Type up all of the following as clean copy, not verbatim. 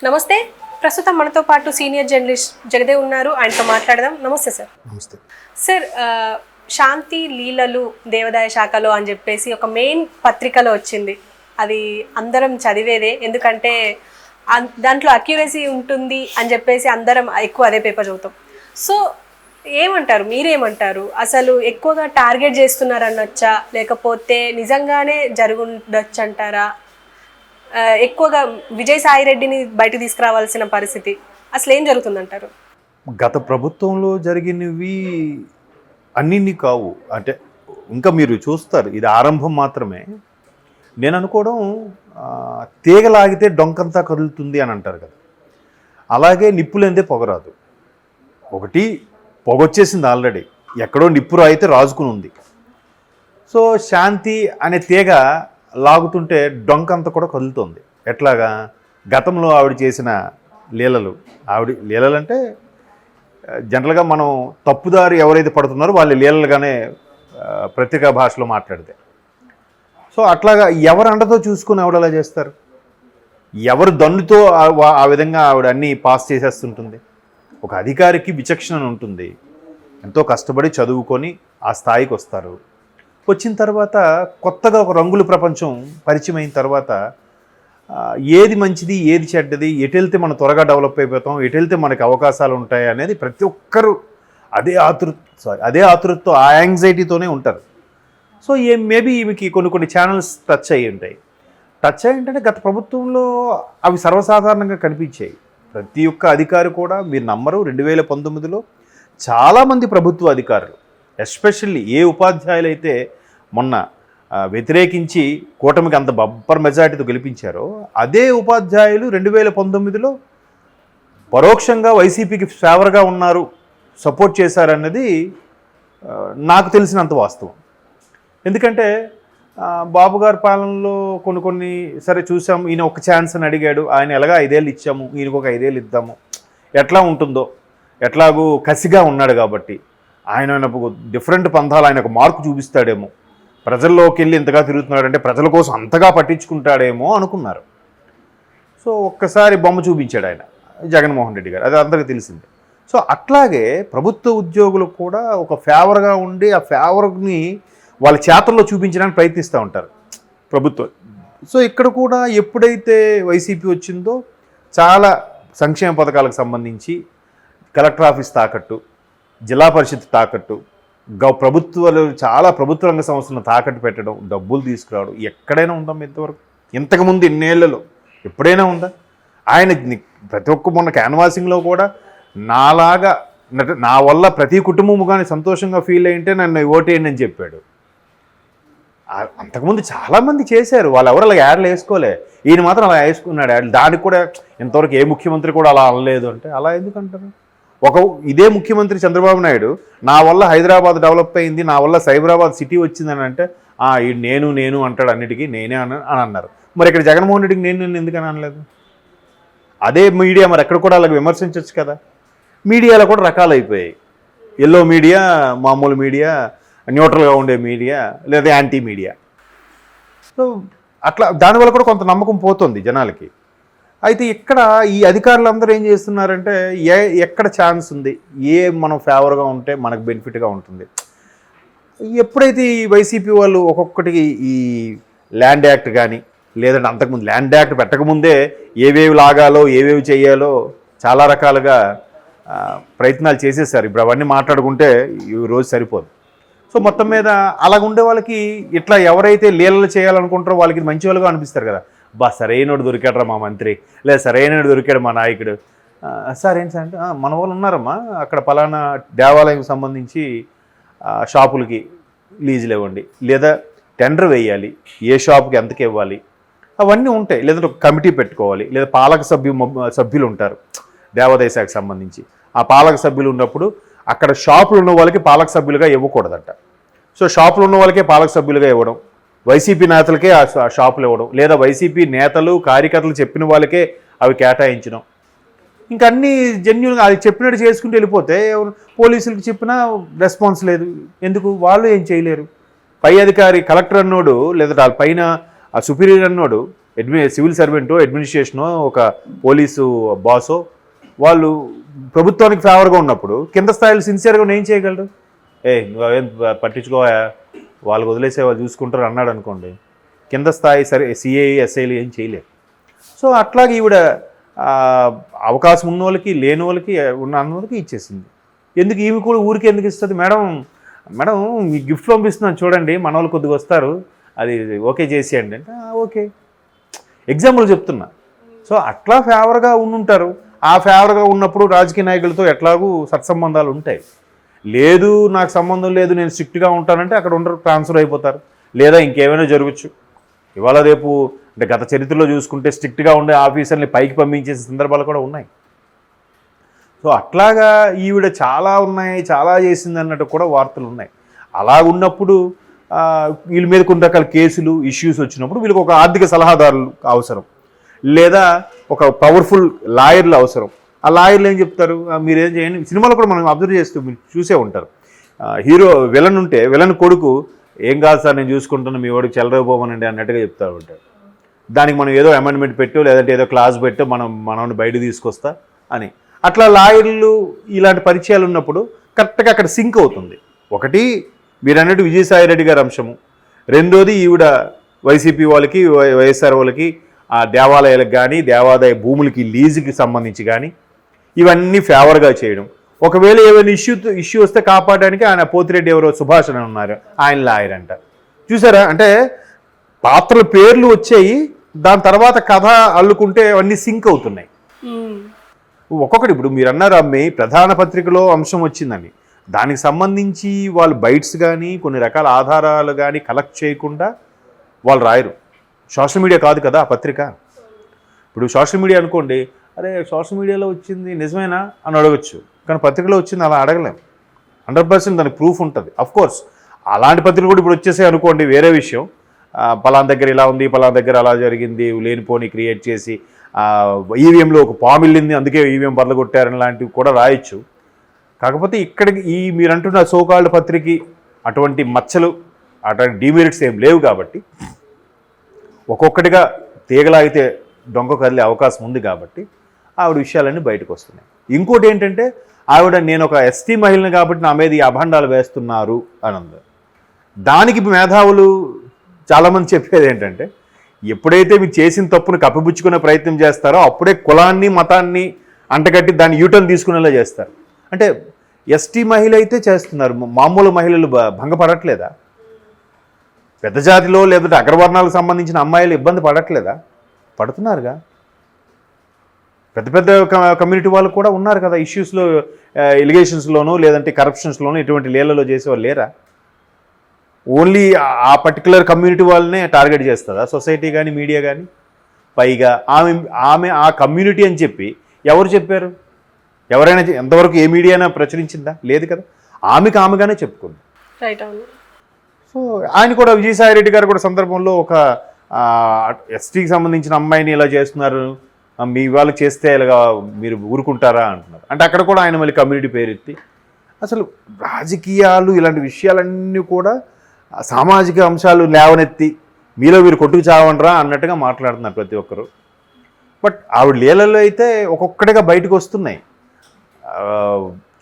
నమస్తే. ప్రస్తుతం మనతో పాటు సీనియర్ జర్నలిస్ట్ జగదేవ్ ఉన్నారు. ఆయనతో మాట్లాడదాం. నమస్తే సార్. నమస్తే సార్, శాంతి లీలలు దేవాదాయ శాఖలో అని చెప్పేసి ఒక మెయిన్ పత్రికలో వచ్చింది. అది అందరం చదివేదే, ఎందుకంటే దాంట్లో అక్యురసీ ఉంటుంది అని చెప్పేసి అందరం ఎక్కువ అదే పేపర్ చదువుతాం. సో ఏమంటారు, మీరేమంటారు? అసలు ఎక్కువగా టార్గెట్ చేస్తున్నారనొచ్చా, లేకపోతే నిజంగానే జరుగుండొచ్చు అంటారా? ఎక్కువగా విజయసాయి రెడ్డిని బయట తీసుకురావాల్సిన పరిస్థితి అసలు ఏం జరుగుతుందంటారు? గత ప్రభుత్వంలో జరిగినవి అన్నీ కావు. అంటే ఇంకా మీరు చూస్తారు, ఇది ఆరంభం మాత్రమే. నేను అనుకోవడం తీగలాగితే డొంకంతా కదులుతుంది అని అంటారు కదా, అలాగే నిప్పులేందే పొగరాదు. ఒకటి పొగొచ్చేసింది ఆల్రెడీ, ఎక్కడో నిప్పు రాయితే రాజుకుని ఉంది. సో శాంతి అనే తీగ లాగుతుంటే డొంకంతా కూడా కదులుతుంది. ఎట్లాగా? గతంలో ఆవిడ చేసిన లీలలు, లీలలు అంటే జనరల్గా మనం తప్పుదారి ఎవరైతే పడుతున్నారో వాళ్ళు లీలలుగానే పత్రికా భాషలో మాట్లాడితే. సో అట్లాగా ఎవరు అండతో చూసుకుని ఆవిడ అలా చేస్తారు, ఎవరు దన్నుతో ఆ విధంగా ఆవిడ అన్నీ పాస్ చేసేస్తుంటుంది. ఒక అధికారికి విచక్షణ ఉంటుంది, ఎంతో కష్టపడి చదువుకొని ఆ స్థాయికి వస్తారు. వచ్చిన తర్వాత కొత్తగా ఒక రంగుల ప్రపంచం పరిచయం అయిన తర్వాత ఏది మంచిది ఏది చెడ్డది, ఎటు వెళ్తే మనం త్వరగా డెవలప్ అయిపోతాం, ఎటు వెళ్తే మనకి అవకాశాలు ఉంటాయి అనేది ప్రతి ఒక్కరూ అదే ఆతృతతో ఆ యాంగ్జైటీతోనే ఉంటారు. సో మేబీ ఈమెకి కొన్ని ఛానల్స్ టచ్ అయ్యి ఉంటాయి. టచ్ అయ్యి అంటే గత ప్రభుత్వంలో అవి సర్వసాధారణంగా కనిపించాయి. ప్రతి ఒక్క అధికారి కూడా, మీరు నమ్మరు, 2019లో చాలామంది ప్రభుత్వ అధికారులు, ఎస్పెషల్లీ ఏ ఉపాధ్యాయులు అయితే మొన్న వ్యతిరేకించి కూటమికి అంత బంపర్ మెజార్టీతో గెలిపించారో అదే ఉపాధ్యాయులు 2019లో పరోక్షంగా వైసీపీకి ఫేవర్గా ఉన్నారు, సపోర్ట్ చేశారన్నది నాకు తెలిసినంత వాస్తవం. ఎందుకంటే బాబు గారి పాలనలో కొన్ని సరే చూసాము, ఈయన ఒక ఛాన్స్ అని అడిగాడు, ఆయన ఎలాగా 5 ఏళ్ళు ఇచ్చాము, ఈయనకు ఒక 5 ఏళ్ళు ఇద్దాము, ఎట్లా ఉంటుందో, ఎట్లాగూ కసిగా ఉన్నాడు కాబట్టి ఆయన డిఫరెంట్ పంథాలు, ఆయన ఒక మార్కు చూపిస్తాడేమో, ప్రజల్లోకి వెళ్ళి ఇంతగా తిరుగుతున్నాడంటే ప్రజల కోసం అంతగా పట్టించుకుంటాడేమో అనుకున్నారు. సో ఒక్కసారి బొమ్మ చూపించాడు ఆయన, జగన్మోహన్ రెడ్డి గారు, అది అందరికీ తెలిసిందే. సో అట్లాగే ప్రభుత్వ ఉద్యోగులు కూడా ఒక ఫేవర్గా ఉండి ఆ ఫేవర్ని వాళ్ళ చేతల్లో చూపించడానికి ప్రయత్నిస్తూ ఉంటారు ప్రభుత్వం. సో ఇక్కడ కూడా ఎప్పుడైతే వైసీపీ వచ్చిందో చాలా సంక్షేమ పథకాలకు సంబంధించి కలెక్టర్ ఆఫీస్ తాకట్టు, జిల్లా పరిషత్ తాకట్టు, ప్రభుత్వాలు చాలా ప్రభుత్వ రంగ సంస్థలను తాకట్టు పెట్టడం, డబ్బులు తీసుకురావడం ఎక్కడైనా ఉందాం ఇంతవరకు? ఇంతకుముందు ఇన్నేళ్లలో ఎప్పుడైనా ఉందా? ఆయన ప్రతి ఒక్క మొన్న క్యాన్వాసింగ్లో కూడా నాలాగా నా వల్ల ప్రతి కుటుంబము కానీ సంతోషంగా ఫీల్ అయ్యింటే నన్ను ఓటేయండి అని చెప్పాడు. అంతకుముందు చాలామంది చేశారు, వాళ్ళు ఎవరు అలా యాడ్లు వేసుకోలే, ఈయన మాత్రం అలా వేసుకున్నాడు యాడ్లు. దానికి కూడా ఇంతవరకు ఏ ముఖ్యమంత్రి కూడా అలా అనలేదు అంటే అలా ఎందుకంటారు? ఇదే ముఖ్యమంత్రి చంద్రబాబు నాయుడు నా వల్ల హైదరాబాద్ డెవలప్ అయింది, నా వల్ల సైబరాబాద్ సిటీ వచ్చిందని అంటే నేను అంటాడు, అన్నిటికీ నేనే అని అన్నారు. మరి ఇక్కడ జగన్మోహన్ రెడ్డికి నేను ఎందుకని అనలేదు? అదే మీడియా మరి ఎక్కడ కూడా అలాగే విమర్శించవచ్చు కదా. మీడియాలో కూడా రకాలు అయిపోయాయి, ఎల్లో మీడియా, మామూలు మీడియా, న్యూట్రల్గా ఉండే మీడియా, లేదా యాంటీ మీడియా. సో అట్లా దానివల్ల కూడా కొంత నమ్మకం పోతుంది జనాలకి. అయితే ఇక్కడ ఈ అధికారులందరూ ఏం చేస్తున్నారంటే ఎక్కడ ఛాన్స్ ఉంది, మనం ఫేవర్గా ఉంటే మనకు బెనిఫిట్గా ఉంటుంది. ఎప్పుడైతే ఈ వైసీపీ వాళ్ళు ఒక్కొక్కటికి ఈ ల్యాండ్ యాక్ట్ కానీ, లేదంటే అంతకుముందు ల్యాండ్ యాక్ట్ పెట్టకముందే ఏవేవి లాగాలో ఏవేవి చేయాలో చాలా రకాలుగా ప్రయత్నాలు చేసేసారు. ఇప్పుడు అవన్నీ మాట్లాడుకుంటే ఈ రోజు సరిపోదు. సో మొత్తం మీద అలాగుండే వాళ్ళకి ఇట్లా ఎవరైతే లీలలు చేయాలనుకుంటారో వాళ్ళకి మంచి వాళ్ళుగా అనిపిస్తారు కదా. సరైనోడు దొరికాడరా మా మంత్రి, లేదా సరైనోడు దొరికాడు మా నాయకుడు. సార్ ఏంటి సార్ అంటే మన వాళ్ళు ఉన్నారమ్మా, అక్కడ పలానా దేవాలయం సంబంధించి షాపులకి లీజులు ఇవ్వండి, లేదా టెండర్ వేయాలి, ఏ షాపుకి ఎంతకి ఇవ్వాలి, అవన్నీ ఉంటాయి. లేదంటే ఒక కమిటీ పెట్టుకోవాలి, లేదా పాలక సభ్యులు ఉంటారు దేవాదాయ శాఖకు సంబంధించి. ఆ పాలక సభ్యులు ఉన్నప్పుడు అక్కడ షాపులు ఉన్న వాళ్ళకి పాలక సభ్యులుగా ఇవ్వకూడదట. సో షాపులు ఉన్న వాళ్ళకే పాలక సభ్యులుగా ఇవ్వడం, వైసీపీ నేతలకే ఆ షాపులు ఇవ్వడం, లేదా వైసీపీ నేతలు కార్యకర్తలు చెప్పిన వాళ్ళకే అవి కేటాయించడం. ఇంకా అన్నీ జెన్యున్గా అది చెప్పినట్టు చేసుకుంటూ వెళ్ళిపోతే పోలీసులకు చెప్పినా రెస్పాన్స్ లేదు. ఎందుకు? వాళ్ళు ఏం చేయలేరు. పై అధికారి కలెక్టర్ అన్నోడు, లేదా పైన ఆ సుపీరియర్ అన్నోడు సివిల్ సర్వెంటో అడ్మినిస్ట్రేషనో ఒక పోలీసు బాసో వాళ్ళు ప్రభుత్వానికి ఫేవర్గా ఉన్నప్పుడు కింద స్థాయిలో సిన్సియర్గా ఏం చేయగలరు? నువ్వేం పట్టించుకోవా, వాళ్ళకి వదిలేసే వాళ్ళు చూసుకుంటారు అన్నాడు అనుకోండి, కింద స్థాయి సరే సిఐ ఎస్ఐలు ఏం చేయలేరు. సో అట్లాగే ఈవిడ అవకాశం ఉన్న వాళ్ళకి లేని వాళ్ళకి అన్న వాళ్ళకి ఇచ్చేసింది. ఎందుకు ఈమె కూడా ఊరికి ఎందుకు ఇస్తుంది? మేడం మీ గిఫ్ట్ పంపిస్తున్నాను చూడండి, మన వాళ్ళు కొద్దిగా వస్తారు, అది ఓకే చేసేయండి అంటే ఓకే, ఎగ్జాంపుల్ చెప్తున్నా. సో అట్లా ఫేవర్గా ఉండుంటారు. ఆ ఫేవర్గా ఉన్నప్పుడు రాజకీయ నాయకులతో ఎట్లాగూ సత్సంబంధాలు ఉంటాయి. లేదు నాకు సంబంధం లేదు నేను స్ట్రిక్ట్గా ఉంటానంటే అక్కడ ఉండరు, ట్రాన్స్ఫర్ అయిపోతారు, లేదా ఇంకేమైనా జరగచ్చు. ఇవాళ రేపు అంటే గత చరిత్రలో చూసుకుంటే స్ట్రిక్ట్గా ఉండే ఆఫీసర్ని పైకి పంపించేసే సందర్భాలు కూడా ఉన్నాయి. సో అట్లాగా ఈవిడ చాలా ఉన్నాయి, చాలా చేసింది అన్నట్టు కూడా వార్తలు ఉన్నాయి. అలా ఉన్నప్పుడు వీళ్ళ మీద కొన్ని రకాల కేసులు ఇష్యూస్ వచ్చినప్పుడు వీళ్ళకి ఒక ఆర్థిక సలహాదారులు అవసరం, లేదా ఒక పవర్ఫుల్ లాయర్లు అవసరం. ఆ లాయర్లు ఏం చెప్తారు, మీరేం చేయండి. సినిమాలో కూడా మనం అబ్జర్వ్ చేస్తూ మీరు చూసే ఉంటారు, హీరో విలన్ ఉంటే విలన్ కొడుకు ఏం కాదు సార్ నేను చూసుకుంటున్నా, మీ వాడికి చెలరైపోమనండి అన్నట్టుగా చెప్తూ ఉంటారు. దానికి మనం ఏదో అమెండ్మెంట్ పెట్టో లేదంటే ఏదో క్లాస్ పెట్టో మనల్ని బయట తీసుకొస్తా అని. అట్లా లాయర్లు ఇలాంటి పరిచయాలు ఉన్నప్పుడు కరెక్ట్గా అక్కడ సింక్ అవుతుంది. ఒకటి మీరు అన్నట్టు విజయసాయి రెడ్డి గారి అంశము, రెండోది ఈవిడ వైసీపీ వాళ్ళకి వైఎస్ఆర్ వాళ్ళకి ఆ దేవాలయాలకు కానీ దేవాదాయ భూములకి లీజుకి సంబంధించి కానీ ఇవన్నీ ఫేవర్గా చేయడం. ఒకవేళ ఏమైనా ఇష్యూ వస్తే కాపాడడానికి ఆయన పోతిరెడ్డి ఎవరో సుభాష్ అని ఉన్నారు, ఆయన లాయర్ అంట. చూసారా, అంటే పాత్రల పేర్లు వచ్చాయి, దాని తర్వాత కథ అల్లుకుంటే అవన్నీ సింక్ అవుతున్నాయి. ఒక్కొక్కటి ఇప్పుడు మీరు అన్నారు అమ్మాయి ప్రధాన పత్రికలో అంశం వచ్చిందని, దానికి సంబంధించి వాళ్ళు బైట్స్ కానీ కొన్ని రకాల ఆధారాలు కానీ కలెక్ట్ చేయకుండా వాళ్ళు రాయరు. సోషల్ మీడియా కాదు కదా ఆ పత్రిక. ఇప్పుడు సోషల్ మీడియా అనుకోండి, అరే సోషల్ మీడియాలో వచ్చింది నిజమేనా అని అడగచ్చు, కానీ పత్రికలో వచ్చింది అలా అడగలేం. 100% దానికి ప్రూఫ్ ఉంటుంది. అఫ్కోర్స్ అలాంటి పత్రికలు కూడా ఇప్పుడు వచ్చేసాయి అనుకోండి, వేరే విషయం. పలానా దగ్గర ఇలా ఉంది, పలానా దగ్గర అలా జరిగింది, లేనిపోని క్రియేట్ చేసి ఈవీఎంలో ఒక పాము వెళ్ళింది అందుకే ఈవీఎం బదలగొట్టారని లాంటివి కూడా రాయొచ్చు. కాకపోతే ఇక్కడికి మీరు అంటున్న సోకాల్డ్ పత్రిక అటువంటి మచ్చలు అటువంటి డిమెరిట్స్ ఏం లేవు కాబట్టి ఒక్కొక్కటిగా తీగలాగితే దొంగ కదిలే అవకాశం ఉంది కాబట్టి ఆవిడ విషయాలన్నీ బయటకు వస్తున్నాయి. ఇంకోటి ఏంటంటే ఆవిడ నేను ఒక ఎస్టీ మహిళని కాబట్టి నా మీద ఈ అభండాలు వేస్తున్నారు అని ఉంది. దానికి మేధావులు చాలామంది చెప్పేది ఏంటంటే ఎప్పుడైతే మీరు చేసిన తప్పును కప్పిపుచ్చుకునే ప్రయత్నం చేస్తారో అప్పుడే కులాన్ని మతాన్ని అంటగట్టి దాన్ని యూటర్న్ తీసుకునేలా చేస్తారు. అంటే ఎస్టీ మహిళ అయితే చేస్తున్నారు, మామూలు మహిళలు భంగపడట్లేదా? పెద్ద జాతిలో లేదంటే అగ్రవర్ణాలకు సంబంధించిన అమ్మాయిలు ఇబ్బంది పడట్లేదా? పడుతున్నారుగా. పెద్ద పెద్ద కమ్యూనిటీ వాళ్ళు కూడా ఉన్నారు కదా ఇష్యూస్లో, ఎలిగేషన్స్లోనూ లేదంటే కరప్షన్స్లోనూ ఇటువంటి లీలలో చేసేవాళ్ళు లేరా? ఓన్లీ ఆ పర్టికులర్ కమ్యూనిటీ వాళ్ళనే టార్గెట్ చేస్తుందా సొసైటీ కానీ మీడియా కానీ? పైగా ఆమె ఆ కమ్యూనిటీ అని చెప్పి ఎవరు చెప్పారు? ఎవరైనా ఎంతవరకు ఏ మీడియా అయినా ప్రచురించిందా? లేదు కదా. ఆమెగానే చెప్పుకుంది. రైట్. అవును. సో ఆయన కూడా విజయసాయి రెడ్డి గారు కూడా సందర్భంలో ఒక ఎస్టీకి సంబంధించిన అమ్మాయిని ఇలా చేస్తున్నారు, మీ వాళ్ళకి చేస్తే ఇలాగా మీరు ఊరుకుంటారా అంటున్నారు. అంటే అక్కడ కూడా ఆయన మళ్ళీ కమ్యూనిటీ పేరెత్తి అసలు రాజకీయాలు ఇలాంటి విషయాలన్నీ కూడా సామాజిక అంశాలు లేవనెత్తి మీలో మీరు కొట్టుకు చావండ్రా అన్నట్టుగా మాట్లాడుతున్నారు ప్రతి ఒక్కరు. బట్ ఆవిడ లీలల్లో అయితే ఒక్కొక్కటిగా బయటకు వస్తున్నాయి.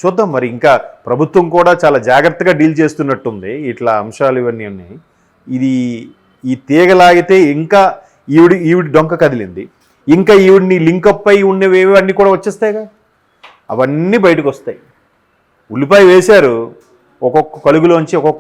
చూద్దాం మరి, ఇంకా ప్రభుత్వం కూడా చాలా జాగ్రత్తగా డీల్ చేస్తున్నట్టుంది ఇట్లా అంశాలు ఇవన్నీ ఉన్నాయి. ఇది ఈ తీగలాగితే ఇంకా ఈవిడి డొంక కదిలింది, ఇంకా ఈవిడిని లింకప్ అయి ఉండేవేవి అన్నీ కూడా వచ్చేస్తాయిగా, అవన్నీ బయటకు వస్తాయి. ఉల్లిపాయ వేశారు, ఒక్కొక్క కలుగులోంచి ఒక్కొక్క